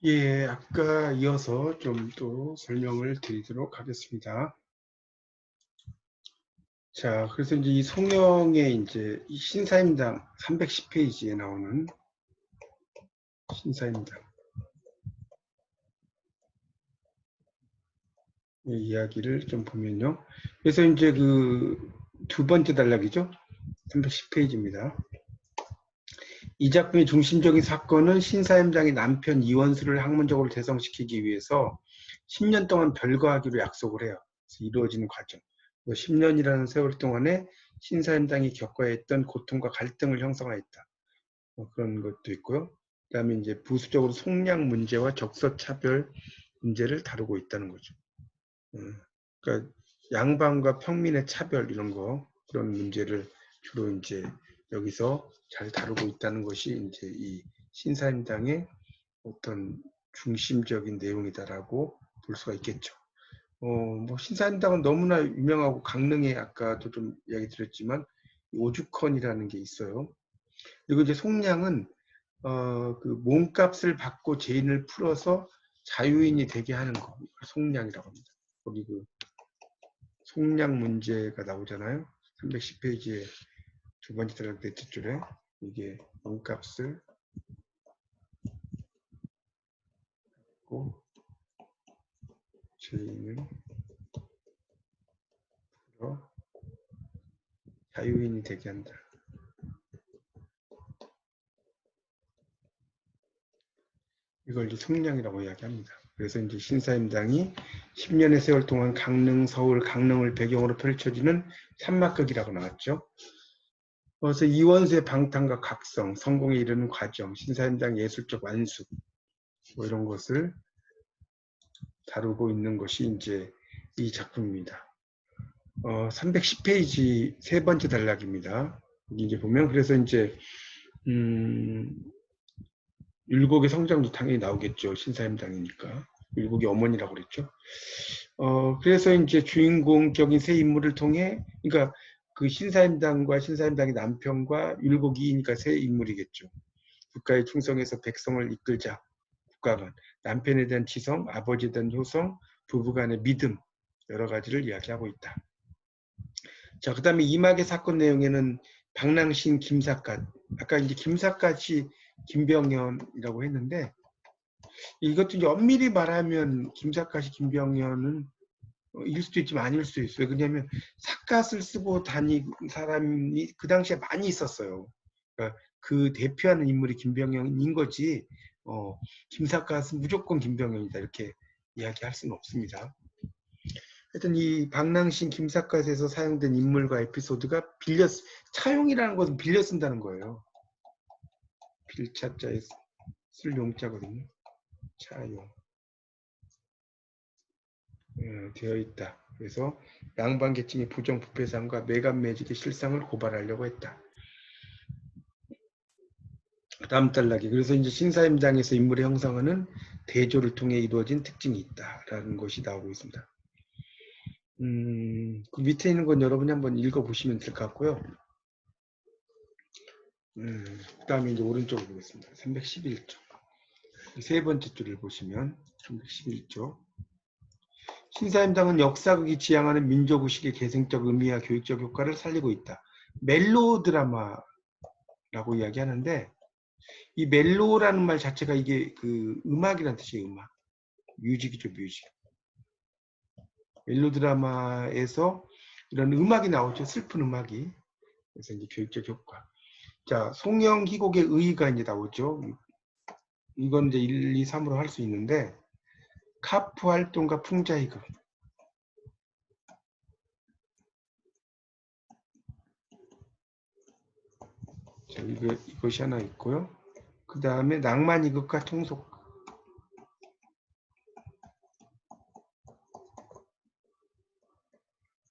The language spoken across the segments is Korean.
예, 아까 이어서 좀 또 설명을 드리도록 하겠습니다. 자, 그래서 이제 이 송영의 이제 이 신사임당 310페이지에 나오는 신사임당 이야기를 좀 보면요. 그래서 이제 그 두 번째 단락이죠. 310페이지입니다. 이 작품의 중심적인 사건은 신사임당이 남편 이원수를 학문적으로 대성시키기 위해서 10년 동안 별거하기로 약속을 해요. 그래서 이루어지는 과정. 10년이라는 세월 동안에 신사임당이 겪어야 했던 고통과 갈등을 형성하였다. 그런 것도 있고요. 그 다음에 이제 부수적으로 속량 문제와 적서차별 문제를 다루고 있다는 거죠. 그러니까 양반과 평민의 차별 이런 거 그런 문제를 주로 이제 여기서 잘 다루고 있다는 것이 이제 이 신사임당의 어떤 중심적인 내용이다라고 볼 수가 있겠죠. 뭐 신사임당은 너무나 유명하고 강릉에 아까도 좀 이야기 드렸지만 오죽헌이라는 게 있어요. 그리고 이제 속량은 그 몸값을 받고 죄인을 풀어서 자유인이 되게 하는 거 속량이라고 합니다. 거기 그 속량 문제가 나오잖아요. 310페이지에 두 번째 단락 넷째 줄에 이게 몸값을 받고 죄인을 풀어 자유인이 되게 한다. 이걸 이제 속량이라고 이야기합니다. 그래서 이제 신사임당이 10년의 세월 동안 강릉, 서울, 강릉을 배경으로 펼쳐지는 산막극이라고 나왔죠. 그래서 이원수의 방탕과 각성, 성공에 이르는 과정, 신사임당 예술적 완수, 뭐 이런 것을 다루고 있는 것이 이제 이 작품입니다. 310페이지 세 번째 단락입니다. 여기 이제 보면 그래서 이제 율곡의 성장도 당연히 나오겠죠. 신사임당이니까. 율곡이 어머니라고 그랬죠. 그래서 이제 주인공적인 세 인물을 통해, 그러니까 그 신사임당과 신사임당의 남편과 율곡이니까 세 인물이겠죠. 국가에 충성해서 백성을 이끌자. 국가관. 남편에 대한 지성, 아버지에 대한 효성, 부부간의 믿음, 여러 가지를 이야기하고 있다. 자, 그 다음에 이막의 사건 내용에는 방랑신 김삿갓, 아까 이제 김삿갓이 김병현이라고 했는데, 이것도 이제 엄밀히 말하면 김삿갓이 김병현은 일 수도 있지만 아닐 수도 있어요. 왜냐하면 삿갓을 쓰고 다니는 사람이 그 당시에 많이 있었어요. 그러니까 그 대표하는 인물이 김병현인 거지, 김삿갓은 무조건 김병현이다 이렇게 이야기할 수는 없습니다. 하여튼 이 방랑신 김삿갓에서 사용된 인물과 에피소드가 차용이라는 것은 빌려 쓴다는 거예요. 빌차자에 쓸 용자거든요. 차용. 되어 있다. 그래서 양반 계층의 부정부패상과 매간매직의 실상을 고발하려고 했다. 다음 단락이 그래서 이제 신사임당에서 인물의 형성하는 대조를 통해 이루어진 특징이 있다라는 것이 나오고 있습니다. 그 밑에 있는 건 여러분이 한번 읽어보시면 될 것 같고요. 그 다음에 이제 오른쪽을 보겠습니다. 311쪽. 세 번째 줄을 보시면 311쪽. 신사임당은 역사극이 지향하는 민족의식의 계승적 의미와 교육적 효과를 살리고 있다. 멜로드라마라고 이야기하는데 이 멜로라는 말 자체가 이게 그 음악이라는 뜻이에요. 음악. 뮤직이죠. 뮤직. 멜로드라마에서 이런 음악이 나오죠. 슬픈 음악이. 그래서 이제 교육적 효과. 자, 송영 희곡의 의의가 이제 나오죠. 이건 이제 1, 2, 3으로 할 수 있는데 카프 활동가 풍자희극. 자, 이것이 하나 있고요. 그 다음에 낭만이극과 통속.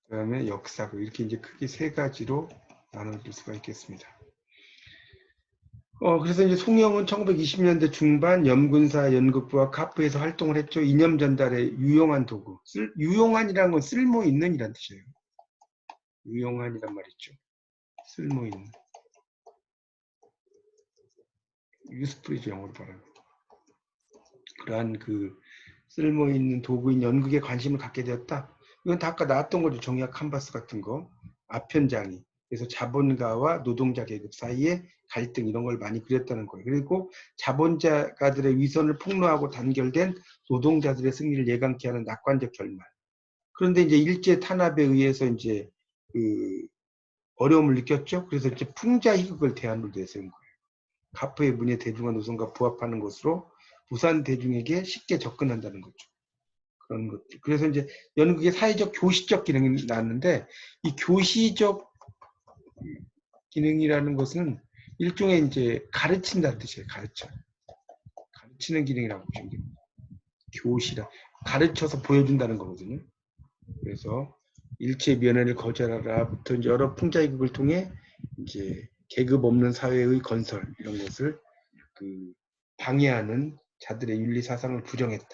그 다음에 역사극. 이렇게 이제 크게 세 가지로 나눠질 수가 있겠습니다. 그래서 이제 송영은 1920년대 중반 연군사 연극부와 카프에서 활동을 했죠. 이념 전달에 유용한 도구. 유용한이라는 건 쓸모 있는 이란 뜻이에요. 유용한이란 말이죠. 쓸모 있는. useful이죠, 영어로 말하면. 그러한 그 쓸모 있는 도구인 연극에 관심을 갖게 되었다. 이건 다 아까 나왔던 거죠. 정약 칸바스 같은 거. 아편장이. 그래서 자본가와 노동자 계급 사이의 갈등 이런 걸 많이 그렸다는 거예요. 그리고 자본가들의 위선을 폭로하고 단결된 노동자들의 승리를 예감케 하는 낙관적 결말. 그런데 이제 일제 탄압에 의해서 이제 그 어려움을 느꼈죠. 그래서 이제 풍자 희극을 대안으로 내세운 거예요. 가포의 문예 대중화 노선과 부합하는 것으로 부산 대중에게 쉽게 접근한다는 거죠. 그런 것들. 그래서 이제 연극의 사회적 교시적 기능이 나왔는데 이 교시적 기능이라는 것은 일종의 이제 가르친다는 뜻이에요. 가르치는 기능이라고 보시면 됩니다. 교시라 가르쳐서 보여준다는 거거든요. 그래서 일체 면회를 거절하라부터 여러 풍자희극을 통해 이제 계급 없는 사회의 건설 이런 것을 그 방해하는 자들의 윤리 사상을 부정했다.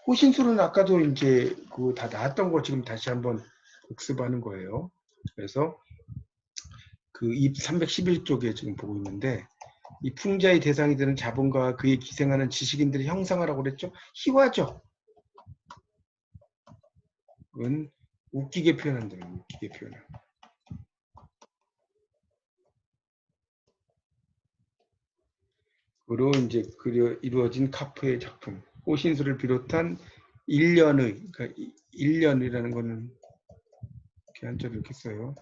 호신술은 아까도 이제 그 다 나왔던 거 지금 다시 한번 복습하는 거예요. 그래서 그 입 311쪽에 지금 보고 있는데 이 풍자의 대상이 되는 자본가와 그에 기생하는 지식인들의 형상화라고 그랬죠. 희화적. 은 웃기게 표현한다. 웃기게 표현한다. 그로 이제 이루어진 카프의 작품. 호신술을 비롯한 일련의, 그러니까 일련이라는 거는 이렇게 한자로 이렇게 써요.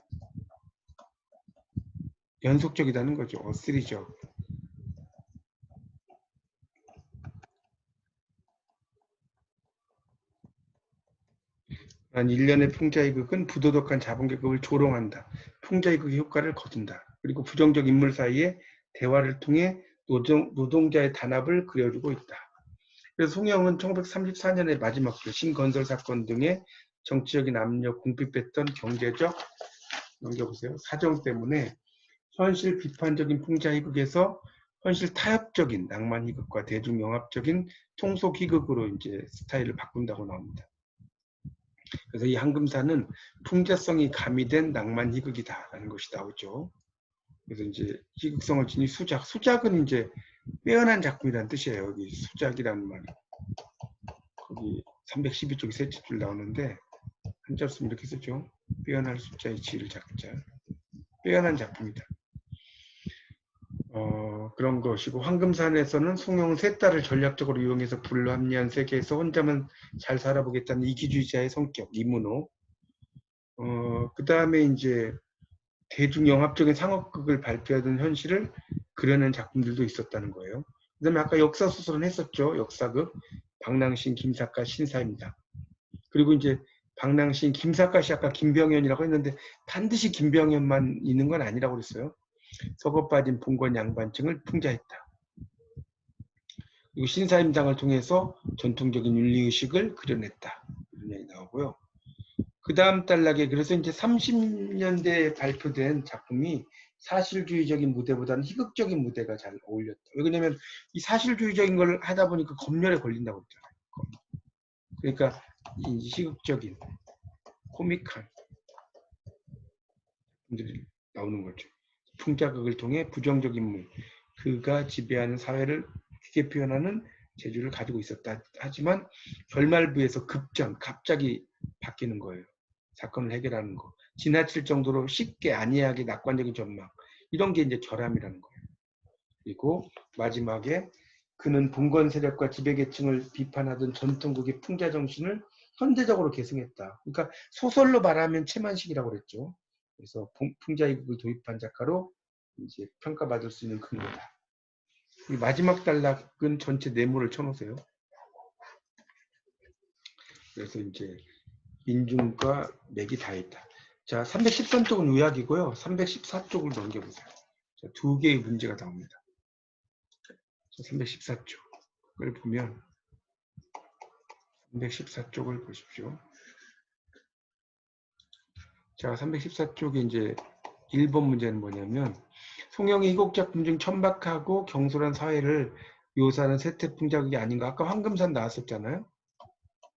연속적이라는 거죠. 어쓰리적. 일련의 풍자희극은 부도덕한 자본계급을 조롱한다. 풍자희극의 효과를 거둔다. 그리고 부정적 인물 사이에 대화를 통해 노동자의 단합을 그려주고 있다. 그래서 송영은 1934년의 마지막 주 신건설 사건 등의 정치적인 압력, 궁핍했던 경제적 넘겨보세요. 사정 때문에 현실 비판적인 풍자희극에서 현실 타협적인 낭만희극과 대중영합적인 통속희극으로 이제 스타일을 바꾼다고 나옵니다. 그래서 이 한금사는 풍자성이 가미된 낭만희극이다라는 것이 나오죠. 그래서 이제 희극성을 지닌 수작. 수작은 이제 빼어난 작품이라는 뜻이에요. 여기 수작이라는 말은. 거기 312쪽에 셋째 줄 나오는데 한자로 쓰면 이렇게 쓰죠. 빼어날 숫자의 지를 작자. 빼어난 작품이다. 그런 것이고 황금산에서는 송영은 세 딸을 전략적으로 이용해서 불합리한 세계에서 혼자만 잘 살아보겠다는 이기주의자의 성격, 이문호. 그 다음에 이제 대중영합적인 상업극을 발표하던 현실을 그려낸 작품들도 있었다는 거예요. 그 다음에 아까 역사소설은 했었죠. 역사극. 박낭신, 김사과, 신사입니다. 그리고 이제 박낭신, 김사과 씨 아까 김병현이라고 했는데 반드시 김병현만 있는 건 아니라고 그랬어요. 썩어 빠진 봉건 양반층을 풍자했다. 그리고 신사임당을 통해서 전통적인 윤리의식을 그려냈다. 이런 얘기 나오고요. 그 다음 단락에 그래서 이제 30년대에 발표된 작품이 사실주의적인 무대보다는 희극적인 무대가 잘 어울렸다. 왜냐면 이 사실주의적인 걸 하다 보니까 검열에 걸린다고 했잖아요. 그러니까 이 희극적인 코믹한 분들이 나오는 거죠. 풍자극을 통해 부정적인 물, 그가 지배하는 사회를 크게 표현하는 재주를 가지고 있었다. 하지만 결말부에서 갑자기 바뀌는 거예요. 사건을 해결하는 거. 지나칠 정도로 쉽게 안이하게 낙관적인 전망. 이런 게 이제 결함이라는 거예요. 그리고 마지막에 그는 봉건 세력과 지배계층을 비판하던 전통극의 풍자 정신을 현대적으로 계승했다. 그러니까 소설로 말하면 최만식이라고 그랬죠. 그래서 풍자희극을 도입한 작가로 이제 평가받을 수 있는 근거다. 이 마지막 단락은 전체 네모를 쳐놓으세요. 그래서 이제 인중과 맥이 다 있다. 자, 313쪽은 의학이고요. 314쪽을 넘겨보세요. 자, 두 개의 문제가 나옵니다. 314쪽을 보면 314쪽을 보십시오. 자, 314쪽에 이제 1번 문제는 뭐냐면 송영의 희곡 작품 중 천박하고 경솔한 사회를 묘사하는 세태풍자극이 아닌가. 아까 황금산 나왔었잖아요.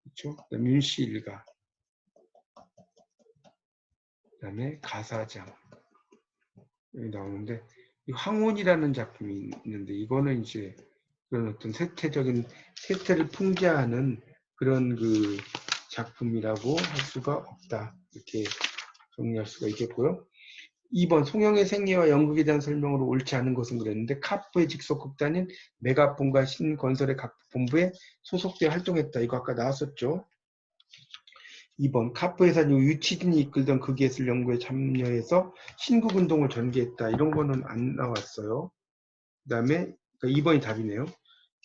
그렇죠? 그다음에 윤씨 일가. 그다음에 가사장. 여기 나오는데 이 황혼이라는 작품이 있는데 이거는 이제 그런 어떤 세태를 풍자하는 그런 그 작품이라고 할 수가 없다. 이렇게 정리할 수가 있겠고요. 2번 송영의 생애와 연극에 대한 설명으로 옳지 않은 것은 그랬는데 카프의 직속 극단인 메가폰과 신건설의 각 본부에 소속되어 활동했다. 이거 아까 나왔었죠. 2번 카프 회사는 유치진이 이끌던 극예술 연구에 참여해서 신국운동을 전개했다. 이런 거는 안 나왔어요. 그 다음에 2번이 답이네요.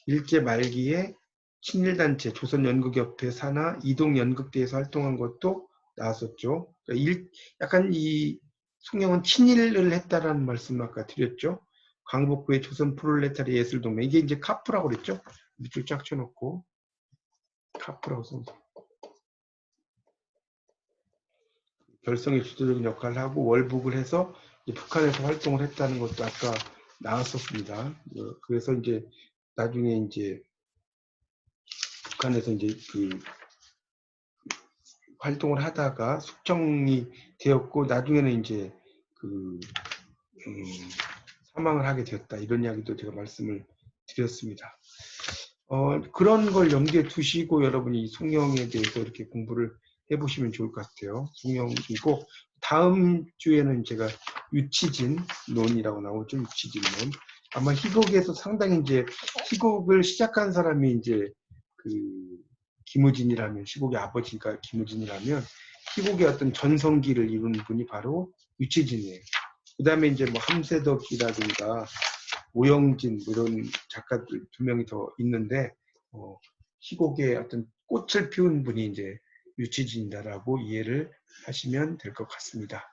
일제 말기에 친일단체 조선연극협회 산하 이동연극대에서 활동한 것도 나왔었죠. 그러니까 약간 이 송영은 친일을 했다라는 말씀을 아까 드렸죠. 광복부의 조선 프롤레타리 예술동맹, 이게 이제 카프라고 그랬죠. 밑줄 쫙 쳐놓고 카프라고 써서 결성의 주도적인 역할을 하고 월북을 해서 북한에서 활동을 했다는 것도 아까 나왔었습니다. 그래서 이제 나중에 이제 북한에서 이제 그 활동을 하다가 숙청이 되었고 나중에는 이제 그 사망을 하게 되었다. 이런 이야기도 제가 말씀을 드렸습니다. 그런 걸 염두에 두시고 여러분이 송영에 대해서 이렇게 공부를 해보시면 좋을 것 같아요. 송영이고 다음 주에는 제가 유치진론이라고 나오죠. 유치진론. 아마 희곡에서 상당히 이제 희곡을 시작한 사람이 이제 그 김우진이라면 희곡의 아버지가 김우진이라면 희곡의 어떤 전성기를 이룬 분이 바로 유치진이에요. 그 다음에 이제 뭐 함세덕이라든가 오영진 이런 작가들 2명이 더 있는데 희곡의 어떤 꽃을 피운 분이 이제 유치진이다라고 이해를 하시면 될 것 같습니다.